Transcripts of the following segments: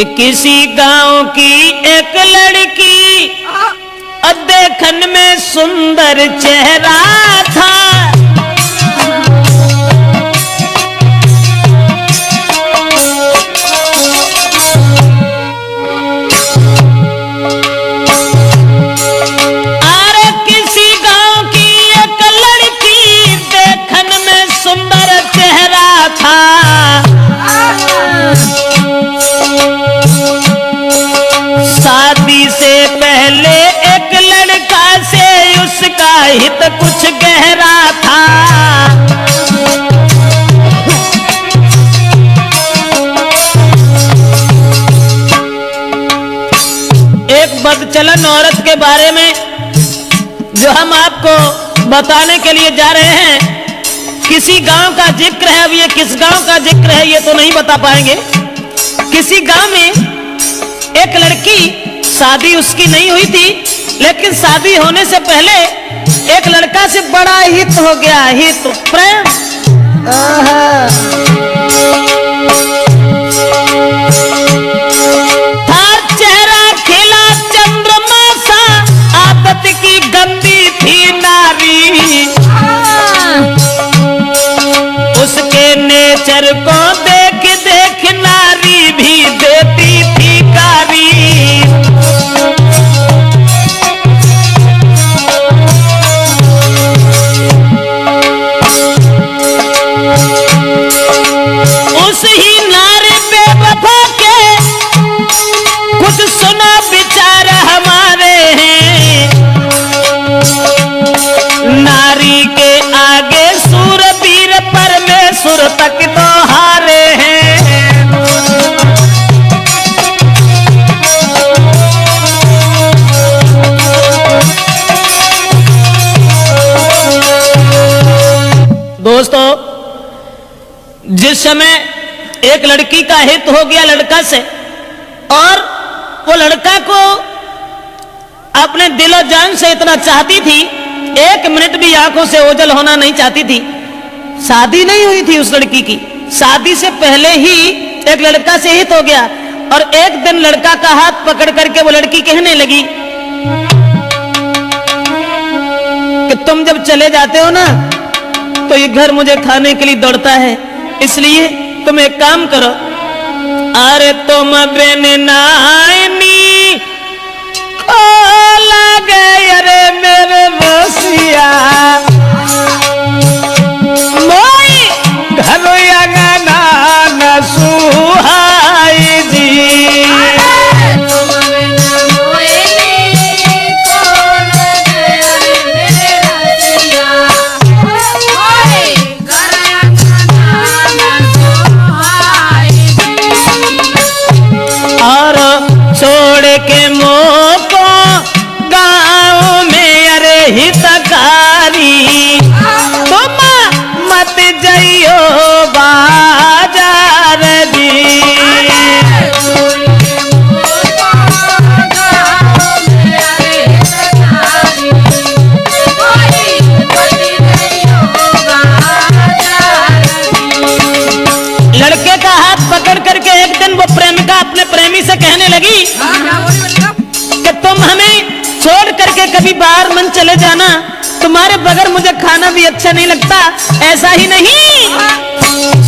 कि किसी गांव की एक लड़की देखन में सुंदर चेहरा था। शादी से पहले एक लड़का से उसका हित कुछ गहरा था। एक बदचलन औरत के बारे में जो हम आपको बताने के लिए जा रहे हैं, किसी गांव का जिक्र है। अब ये किस गांव का जिक्र है ये तो नहीं बता पाएंगे। किसी गांव में एक लड़की, शादी उसकी नहीं हुई थी, लेकिन शादी होने से पहले एक लड़का से बड़ा हित हो गया, हित प्रेम। था चेहरा खिला चंद्रमा सा, आदत की गंदी थी नारी। उसके नेचर को देख देख नारी भी देती थी गारी। उस ही नारी बेवफा के कुछ सुना विचार हमारे हैं। नारी के आगे सूरवीर परमेश्वर तक तो हारे हैं। दोस्तों, जिस समय एक लड़की का हित हो गया लड़का से, और वो लड़का को अपने दिलो जान से इतना चाहती थी, एक मिनट भी आंखों से ओझल होना नहीं चाहती थी। शादी नहीं हुई थी उस लड़की की, शादी से पहले ही एक लड़का से हित हो गया। और एक दिन लड़का का हाथ पकड़ करके वो लड़की कहने लगी कि तुम जब चले जाते हो ना तो ये घर मुझे खाने के लिए दौड़ता है, इसलिए तुम एक काम करो, अरे तुम बिन नानी को लगे अरे मेरे बसिया मोई घर अंगना न सुहाई जी। छोड़ के मोको गाँव में अरे हितकारी, तुम मत जाइयो बाजार जी। लड़के का हाथ पकड़ करके एक दिन वो प्रेमिका अपने प्रेमी से कहने लगी कि तुम हमें छोड़ करके कभी बाहर मन चले जाना, तुम्हारे बगैर मुझे खाना भी अच्छा नहीं लगता। ऐसा ही नहीं,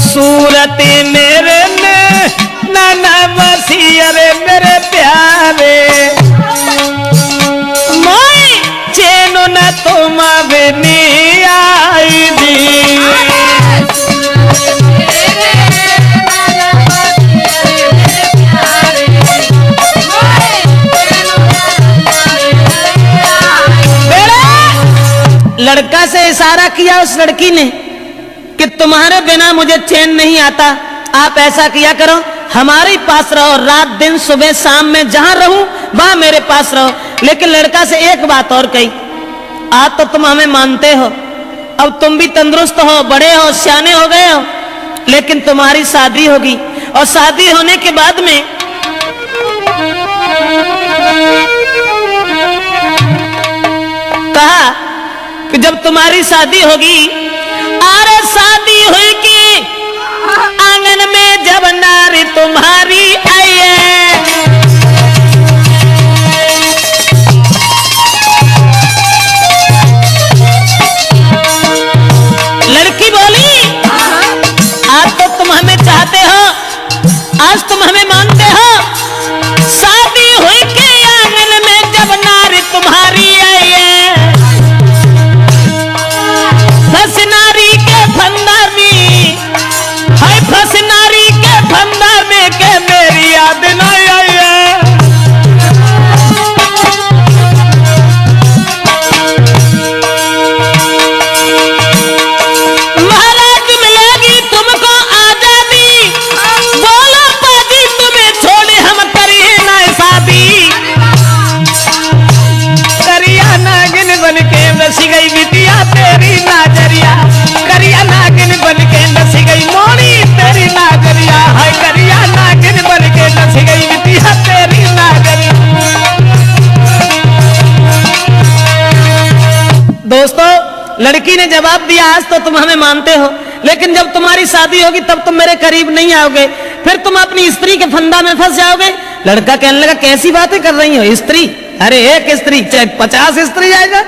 सूरत मेरे में नाना बसी अरे मेरे प्यारे मोई चैनो न तुम बिनी आई दी। लड़का से इशारा किया उस लड़की ने कि तुम्हारे बिना मुझे चैन नहीं आता, आप ऐसा किया करो, हमारे पास रहो, रात दिन सुबह शाम में जहां रहूं वहां मेरे पास रहो। लेकिन लड़का से एक बात और कही, आज तो तुम हमें मानते हो, अब तुम भी तंदुरुस्त हो, बड़े हो, सियाने हो गए हो, लेकिन तुम्हारी शादी होगी, और शादी होने के बाद में कहा कि जब तुम्हारी शादी होगी, अरे शादी होगी आंगन में जब नारी तुम्हारी आई है, आज तुम हमें मानते हो, शादी हुई के आंगन में जब नारी तुम्हारी आई है, फंस नारी के फंदा में, हाय फंस नारी के फंदा में के मेरी याद न आई है। महाराज मिलेगी तुमको आजादी, बोलो पाजी तुम्हें छोड़े हम करिए ना शादी। करिया नागिन बन के नसी गई बिटिया तेरी नाजरिया, करिया नागिन बन के नसी गई मोड़ी तेरी नाजरिया, हाय करिया नागिन बन के नसी गई बिटिया तेरी नाजरिया। दोस्तों, लड़की ने जवाब दिया, आज तो तुम हमें मानते हो, लेकिन जब तुम्हारी शादी होगी तब तुम मेरे करीब नहीं आओगे, फिर तुम अपनी स्त्री के फंदा में फंस जाओगे। लड़का कहने लगा, कैसी बातें कर रही हो, स्त्री? अरे एक स्त्री चाहे 50 स्त्री जाएगा,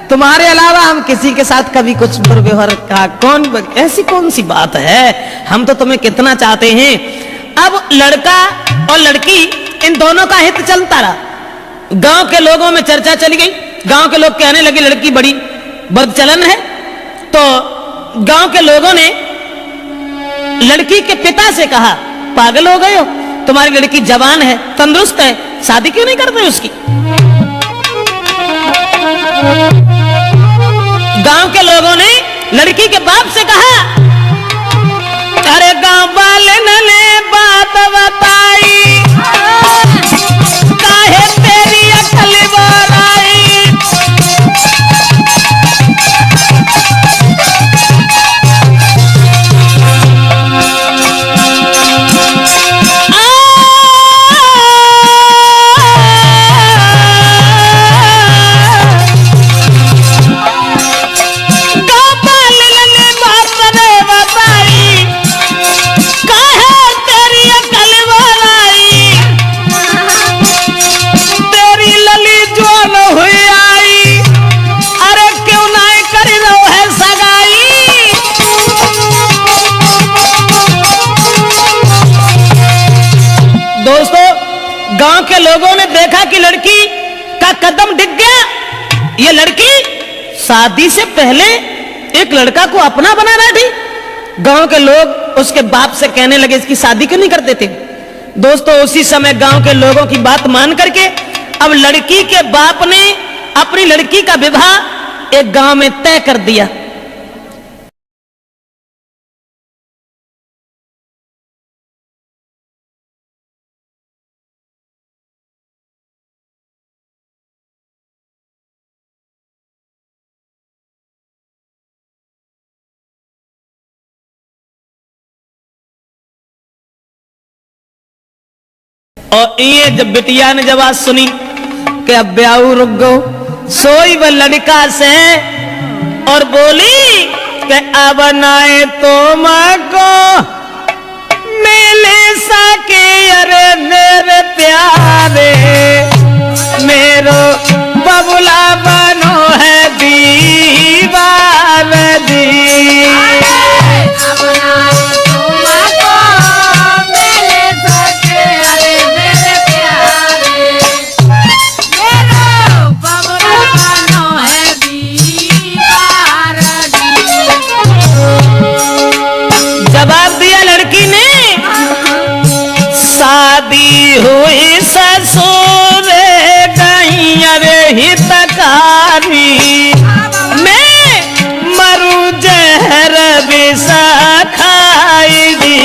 तुम्हारे अलावा हम किसी के साथ कभी कुछ दुर्व्यवहार का ऐसी कौन सी बात है, हम तो तुम्हें कितना चाहते हैं। अब लड़का और लड़की इन दोनों का हित चलता रहा। गांव के लोगों में चर्चा चली गई, गांव के लोग कहने लगे लड़की बड़ी बदचलन है। तो गांव के लोगों ने लड़की के पिता से कहा, पागल हो गए हो, तुम्हारी लड़की जवान है, तंदुरुस्त है, शादी क्यों नहीं करते उसकी? गांव के लोगों ने लड़की के बाप से कहा, अरे गांव वाले ने बात बताई, काहे तेरी अकल बोराई। गांव के लोगों ने देखा कि लड़की का कदम डिग गया, ये लड़की शादी से पहले एक लड़का को अपना बना बैठी। गांव के लोग उसके बाप से कहने लगे, इसकी शादी क्यों नहीं कर देते? दोस्तों, उसी समय गांव के लोगों की बात मान करके अब लड़की के बाप ने अपनी लड़की का विवाह एक गांव में तय कर दिया। और ये जब बिटिया ने जब आज सुनी कि अब ब्याह रुक गो, सोई वह लड़का से और बोली कि अब नाए तो माँ को मिले सके, अरे मेरे प्यारे मेरो बबुला बनो है दीवार दी। हुई ससुर गई अरे हितकारी, मैं मरू जहर विषा खाई दी।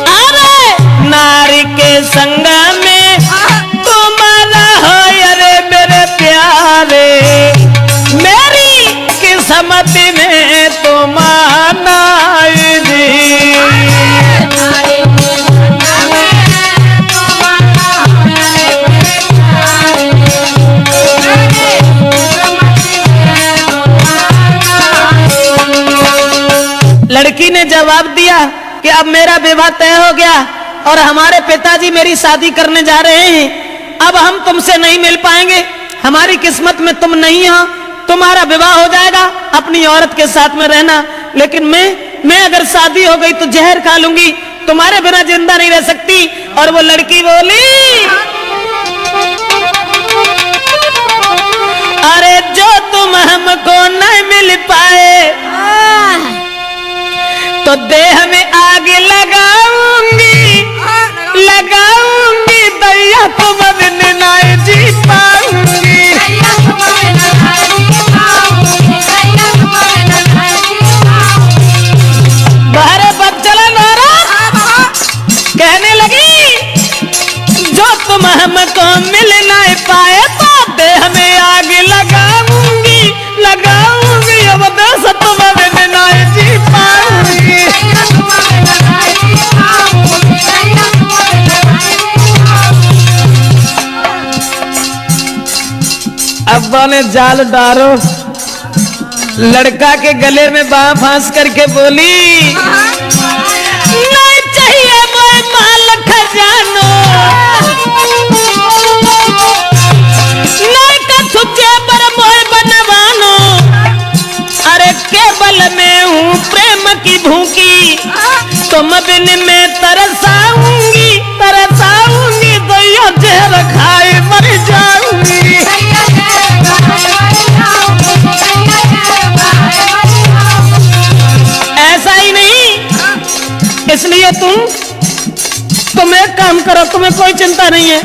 अरे नारी के संग किस्मत में तो माना दी। लड़की ने जवाब दिया कि अब मेरा विवाह तय हो गया, और हमारे पिताजी मेरी शादी करने जा रहे हैं, अब हम तुमसे नहीं मिल पाएंगे, हमारी किस्मत में तुम नहीं हो, तुम्हारा विवाह हो जाएगा, अपनी औरत के साथ में रहना, लेकिन मैं अगर शादी हो गई तो जहर खा लूंगी, तुम्हारे बिना जिंदा नहीं रह सकती। और वो लड़की बोली, अरे जो तुम हमको नहीं मिल पाए तो देह में आग लगाऊंगी, लगाऊंगी, दैया तुम बिन नहीं जी पाऊंगी। बाहर बग चला नारा कहने लगी, जो तुम हमको मिल नहीं पाए तो देह में आग लगाऊंगी, लगाऊंगी, अब देश तुम बिन नहीं जी पाऊंगी। अब्बा ने जाल डारो, लड़का के गले में बाह फांस करके बोली, नहीं चाहिए मोए माल खजानो, नहीं कछु जेबर मोए बनवानो, अरे केवल मैं हूँ प्रेम की भूखी, तुम बिन में तरसाऊंगी, तरसाऊंगी, दैया जहर खाए मर जाऊंगी। ऐसा ही नहीं, इसलिए तुम एक काम करो, तुम्हें कोई चिंता नहीं है,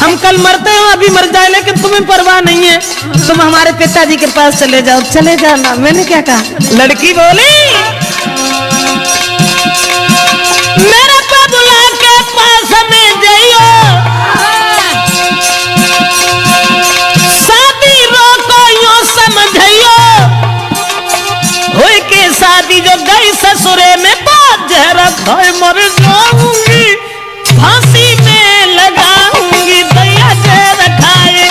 हम कल मरते हो, अभी मर जाए, लेकिन तुम्हें परवाह नहीं है, तुम हमारे पिताजी के पास चले जाओ, चले जाना। मैंने क्या कहा? लड़की बोली, मेरे बबुला के पास में जाइयो, शादी रोको यो समझियो, हुई की शादी जो गई ससुरे में तो जहर खाए मर जाऊंगी, फांसी में लगाऊंगी, दैया जहर खाए।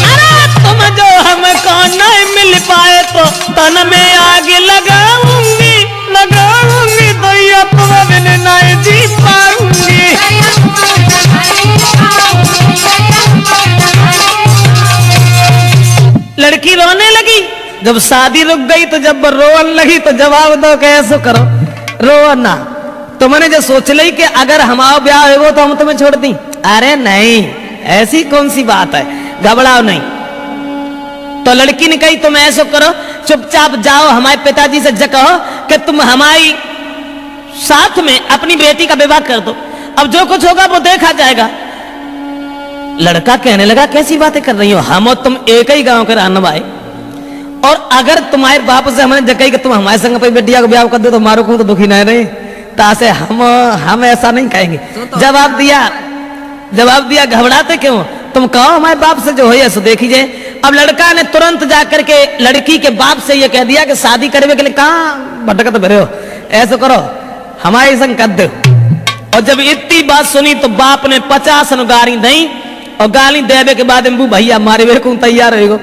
अरे तुम जो हमको नहीं मिल पाए तो तन में आग लगाऊंगी, लगाऊंगी, दैया तुम बिन नहीं जी पाऊंगी। लड़की रोने लगी, जब शादी रुक गई तो जब रोन लगी तो जवाब दो कैसे करो, रो ना, तुमने जो सोच ली कि अगर हमारा ब्याह हो तो हम तुम्हें छोड़ दी, अरे नहीं, ऐसी कौन सी बात है, घबराओ नहीं। तो लड़की ने कही तुम ऐसा करो, चुपचाप जाओ, हमारे पिताजी से कहो कि तुम हमारी साथ में अपनी बेटी का विवाह कर दो, अब जो कुछ होगा वो देखा जाएगा। लड़का कहने लगा कैसी बातें कर रही हो, हम और तुम एक ही गांव के रहने वाले, और अगर तुम्हारे बाप से हमने जगह कि तुम हमारे संग पे बेटिया को ब्याह कर दो तो हमारे को तो दुखी नहीं रहे, तासे हम ऐसा नहीं कहेंगे। जवाब दिया घबराते क्यों, तुम कहो हमारे बाप से जो हो सो देखी जाए। अब लड़का ने तुरंत जाकर के लड़की के बाप से ये कह दिया कि शादी करने के लिए कहाँ भटकत भरे हो, ऐसा करो हमारे संग कर दो। और जब इतनी बात सुनी तो बाप ने 50 गाली दी, और गाली देवे के बाद एम्बू भैया मारे वे को तैयार रहेगो।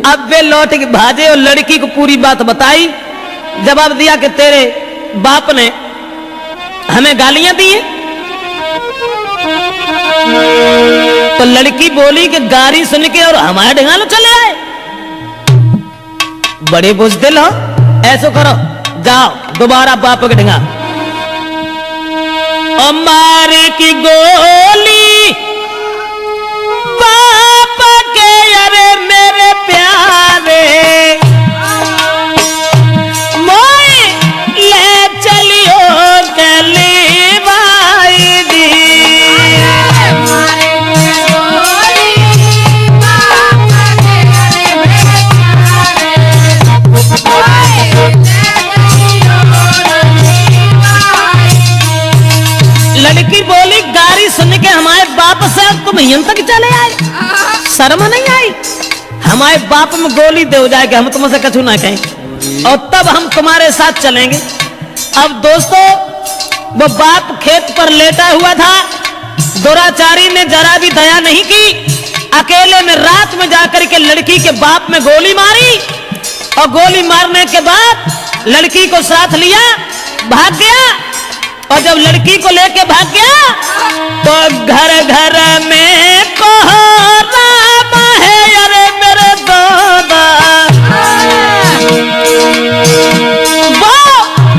अब वे लौट के भाजे और लड़की को पूरी बात बताई, जवाब दिया कि तेरे बाप ने हमें गालियां दी हैं। तो लड़की बोली कि गाली सुन के और हमारे ढंगालो चले आए, बड़े बुजदिल हो, ऐसो करो जाओ दोबारा बाप के ढंगा, और मारे की गोली बाप के, अरे मेरे प्यारे मोए ले चलियो गली भाई दी। लड़की बोली गाली सुन के हमारे बाप से तुम यहां तक चले आए, शर्म नहीं आई, हमारे बाप में गोली दे हो जाएगा, हम तुमसे कछु ना कहें और तब हम तुम्हारे साथ चलेंगे। अब दोस्तों वो बाप खेत पर लेटा हुआ था, दुराचारी ने जरा भी दया नहीं की, अकेले में रात में जाकर के लड़की के बाप में गोली मारी और गोली मारने के बाद लड़की को साथ लिया, भाग गया। और जब लड़की को लेके भाग गया तो घर घर में कोहराम है, अरे मेरे दादा वो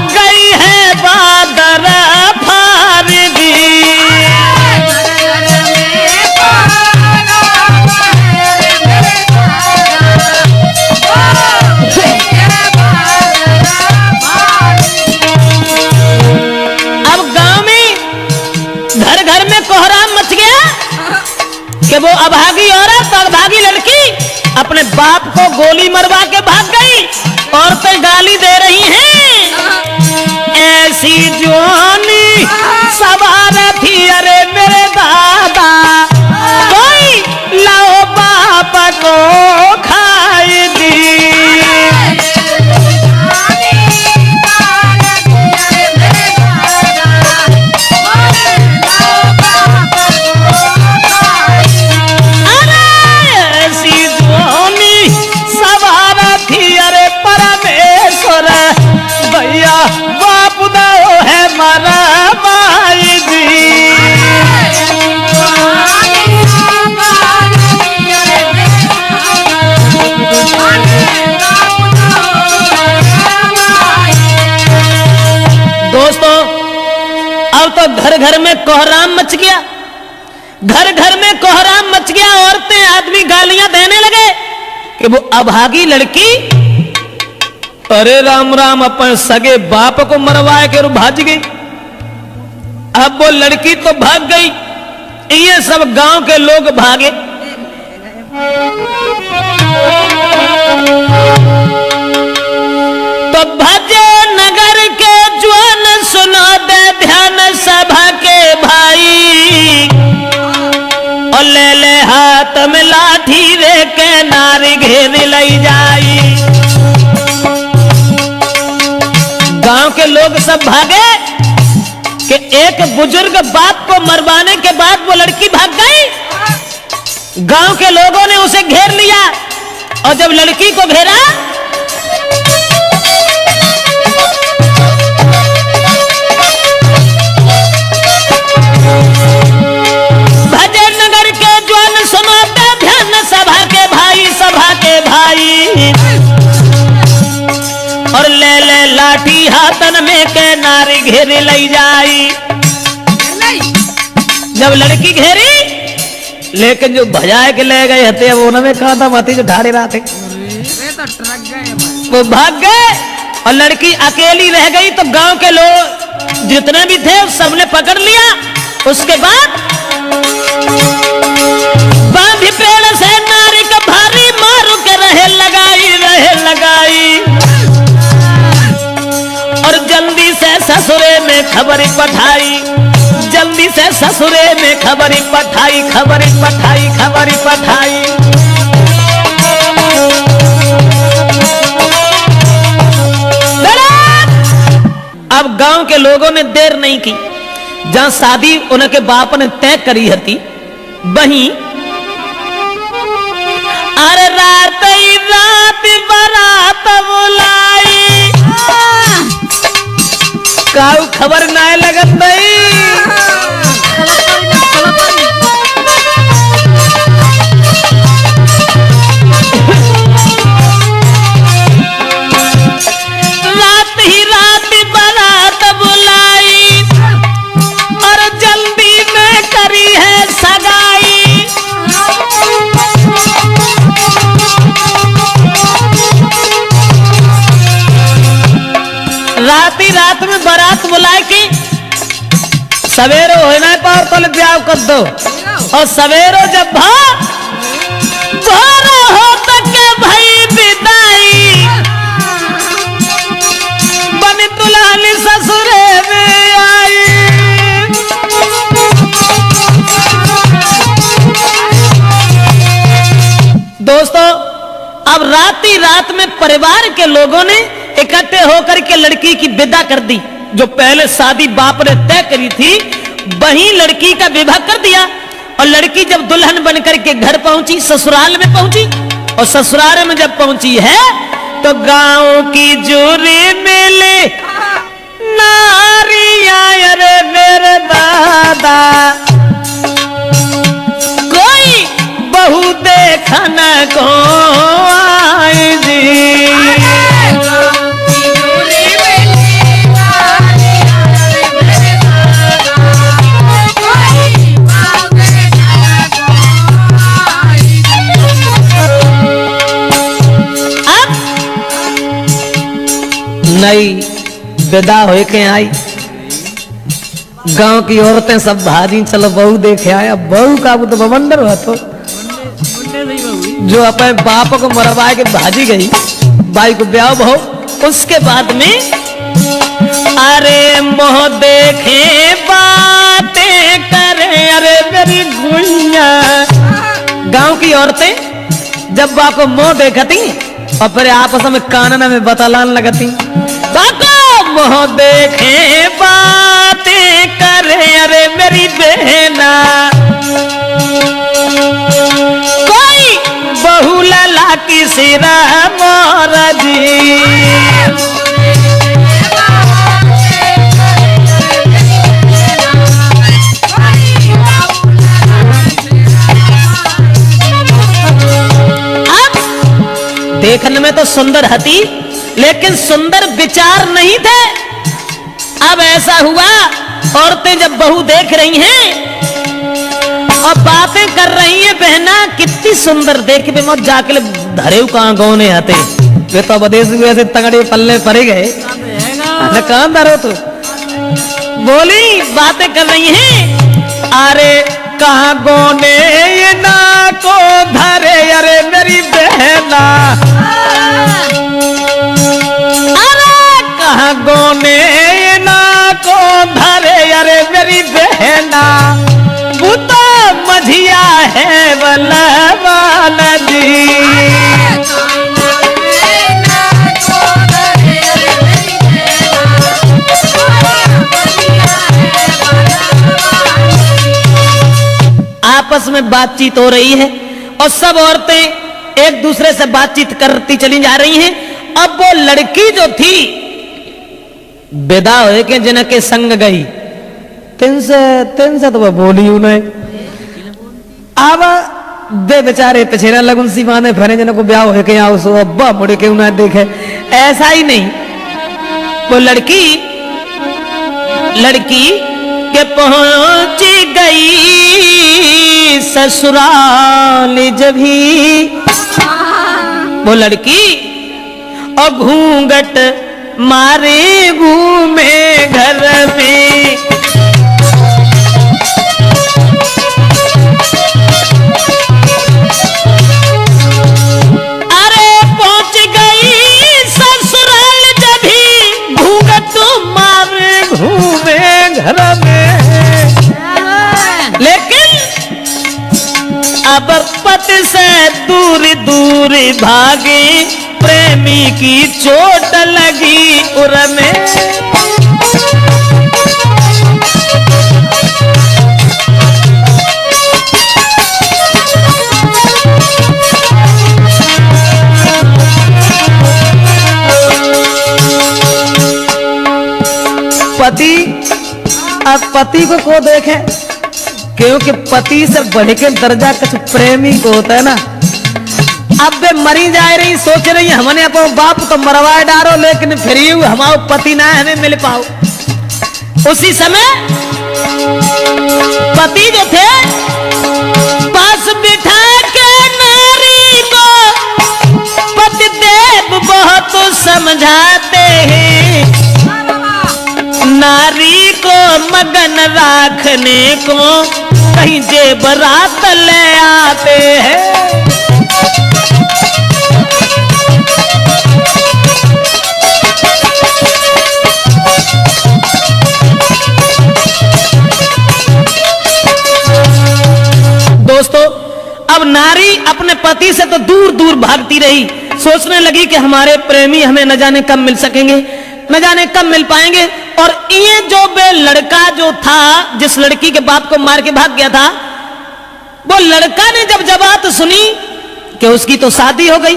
गई है बादर फारगी। कि वो अभागी औरत और अभागी लड़की अपने बाप को गोली मरवा के भाग गई। औरतें गाली दे रही हैं, ऐसी जवानी सवार थी, अरे मेरे दादा कोई लाओ बाप को खाई दी। भैया बाप दाओ है मारा माई दी। दोस्तों अब तो घर घर में कोहराम मच गया, घर घर में कोहराम मच गया। औरतें आदमी गालियां देने लगे कि वो अभागी लड़की, अरे राम राम, अपन सगे बाप को मरवाए के भाज गई। अब वो लड़की तो भाग गई, ये सब गांव के लोग भागे। तो भजे नगर के ज्वान सुनो दे ध्यान सभा के भाई, और ले ले हाथ में लाठी रे के नारी घेर लई जाई। गांव के लोग सब भागे कि एक बुजुर्ग बाप को मरवाने के बाद वो लड़की भाग गई। गांव के लोगों ने उसे घेर लिया और जब लड़की को घेरा भजे नगर के ज्वान सुनाते ध्यान सभा के भाई, सभा के भाई, और ले ले लाठी हाथन में के नारी घेरी लई जाई। जब लड़की घेरी, लेकिन जो भजाए के ले गए हते वो उन्होंने कहा था मती जो ढाड़े रहा थे वो भाग गए और लड़की अकेली रह गई। तो गांव के लोग जितने भी थे सबने पकड़ लिया। उसके बाद बांधी पेड़ से नारी का भारी मारू के रहे लगाई, रहे लगाई, और जल्दी से ससुरे में खबर पठाई, जल्दी से ससुरे में खबर पठाई, खबर पठाई, खबर पठाई। अब गांव के लोगों ने देर नहीं की, जहां शादी उनके बाप ने तय करी थी वहीं अरे रात ही रात बारात बुलाई, काऊ खबर ना लगत नहीं। रात ही रात बारात बुलाई और जल्दी में करी है सगाई। रात ही रात में बारात बुलाए की सवेरे होना पार तो ब्याह कर दो, और सवेरो जब हो तक के भाई विदाई, बन दुल्हन ससुरे में आई। दोस्तों अब रात ही रात में परिवार के लोगों ने इकट्ठे होकर के लड़की की विदा कर दी। जो पहले शादी बाप ने तय करी थी वहीं लड़की का विवाह कर दिया। और लड़की जब दुल्हन बनकर के घर पहुंची, ससुराल में पहुंची, और ससुराल में जब पहुंची है तो गांव की जोरी मिली नारिया रे मेरे दादा, कोई बहू देखन को आई जी। नई विदा हो के आई, गांव की औरतें सब भाजी चलो बहू देखे आए। अब बहू का वो तो बवंडर हुआ तो जो अपने बाप को मरवा के भाजी गई, भाई को ब्याह बहू। उसके बाद में अरे मोह देखे बातें करे अरे मेरी गुइया। गांव की औरतें जब बाप को मोह देखती और फिर आपस में कानन में बतलान लगती, बाको मोह देखे बातें करे अरे मेरी बहना, कोई बहू लला की सिरा मोरा जी। देखने में तो सुंदर हती, लेकिन सुंदर विचार नहीं थे। अब ऐसा हुआ, औरतें जब बहू देख रही हैं और बातें कर रही हैं, बहना कितनी सुंदर देख पे मत जाके धरे कहां गौने आते वे तो विदेश में ऐसे तगड़े पल्ले पड़े गए कहां धरो तो बोली बातें कर रही हैं। अरे कहां गौने ये ना को धरे अरे मेरी बहना, अरे कहां गौने ये ना को धरे अरे मेरी बहना, वो तो मझिया है बलवान जी। आपस में बातचीत हो रही है और सब औरतें एक दूसरे से बातचीत करती चली जा रही हैं। अब वो लड़की जो थी विदा हो के जिनके संग गई, तिन से तो वह बोली उन्हें। अब बे बेचारे पिछेरा लगुन सी माने फरे जिनको ब्याह हो के आओ सो अब्बा मुड़ के उन्हें देखे, ऐसा ही नहीं। वो लड़की के पहुंची गई ससुराल जब ही, वो लड़की और घूंघट मारे घूमे घर में। अरे पहुंच गई ससुराल जब ही, घूंघट मारे घूमे घर में। लेकिन अब पति से दूर दूर भागे, प्रेमी की चोट लगी उर में। पति अब पति को देखे, क्योंकि पति से बढ़ के दर्जा कुछ प्रेमी को होता है ना। अब वे मरी जा रही, सोच रही हमने अपने बाप तो मरवा डारो, लेकिन फिर हमारा पति ना हमें मिल पाओ। उसी समय पति जो थे पास बिठा के नारी को पति देव बहुत समझाते हैं, नारी को मगन रखने को कहीं जेबरात ले आते हैं। दोस्तों, अब नारी अपने पति से तो दूर दूर भागती रही, सोचने लगी कि हमारे प्रेमी हमें न जाने कब मिल सकेंगे, न जाने कब मिल पाएंगे। और ये जो बे लड़का जो था, जिस लड़की के बाप को मार के भाग गया था, वो लड़का ने जब बात सुनी कि उसकी तो शादी हो गई,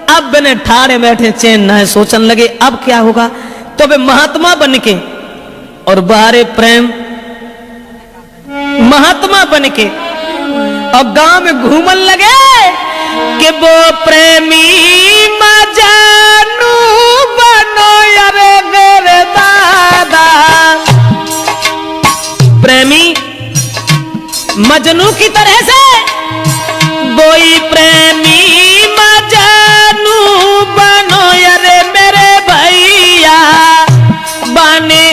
अब बने ठाड़े बैठे चैन न है, सोचने लगे अब क्या होगा। तो वे महात्मा बन के और बारे प्रेम महात्मा बन के और गांव में घूमन लगे कि वो प्रेमी मजानू बनो अरे मेरे दादा। प्रेमी मजनू की तरह से कोई प्रेमी मजानू बनो अरे मेरे भैया बने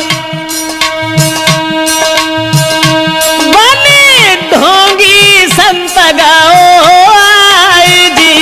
ढोंगी संत गाओ आई जी।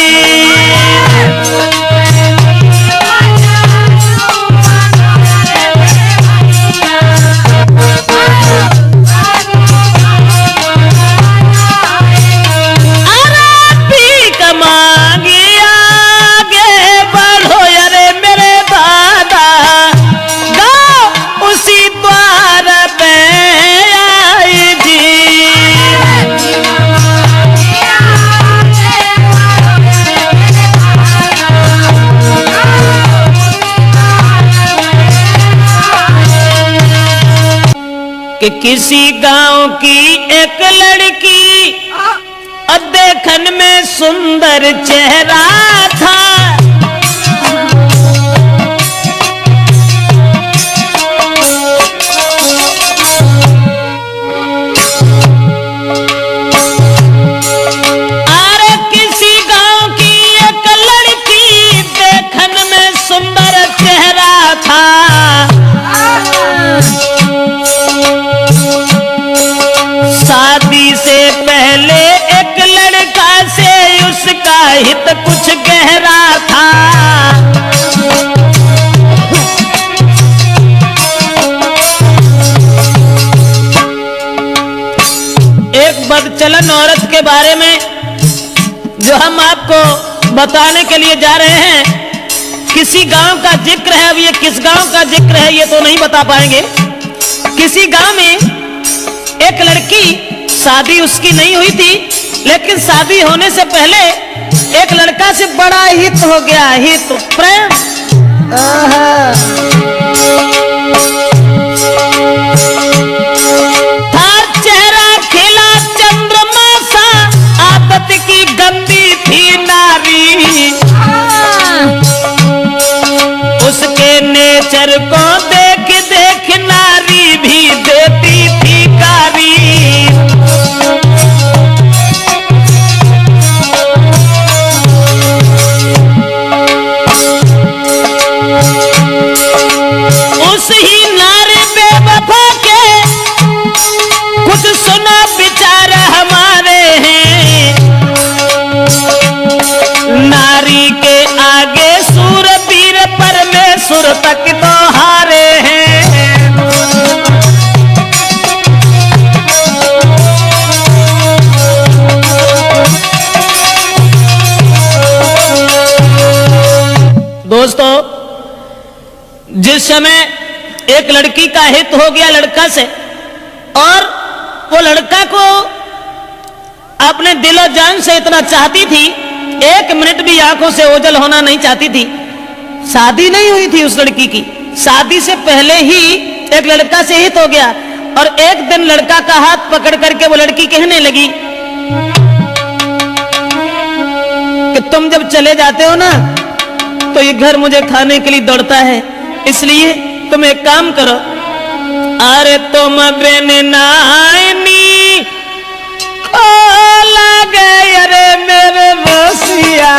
कि किसी गांव की एक लड़की देखन में सुंदर चेहरा था। अरे किसी गांव की एक लड़की देखन में सुंदर चेहरा था। शादी से पहले एक लड़का से उसका हित कुछ गहरा था। एक बदचलन औरत के बारे में जो हम आपको बताने के लिए जा रहे हैं, किसी गांव का जिक्र है। अब ये किस गांव का जिक्र है ये तो नहीं बता पाएंगे। किसी गांव में एक लड़की, शादी उसकी नहीं हुई थी, लेकिन शादी होने से पहले एक लड़का से बड़ा हित हो गया। हित प्रेम था, चेहरा खिला चंद्रमा सा, आदत की गंदी थी नारी। उसके नेचर को देख देख नारी भी देती थी गारी। उस ही नारी बेवफा के कुछ सुना विचार हमारे हैं। नारी के आगे सूरवीर परमेश्वर तक तो हारे हैं। दोस्तों, जिस समय एक लड़की का हित हो गया लड़का से और वो लड़का को अपने दिलो जान से इतना चाहती थी, एक मिनट भी आंखों से ओझल होना नहीं चाहती थी। शादी नहीं हुई थी उस लड़की की, शादी से पहले ही एक लड़का से हित हो गया। और एक दिन लड़का का हाथ पकड़ करके वो लड़की कहने लगी कि तुम जब चले जाते हो ना तो ये घर मुझे खाने के लिए दौड़ता है, इसलिए तुम एक काम करो। अरे तुम बिन नानी ओ लगे अरे मेरे बसिया।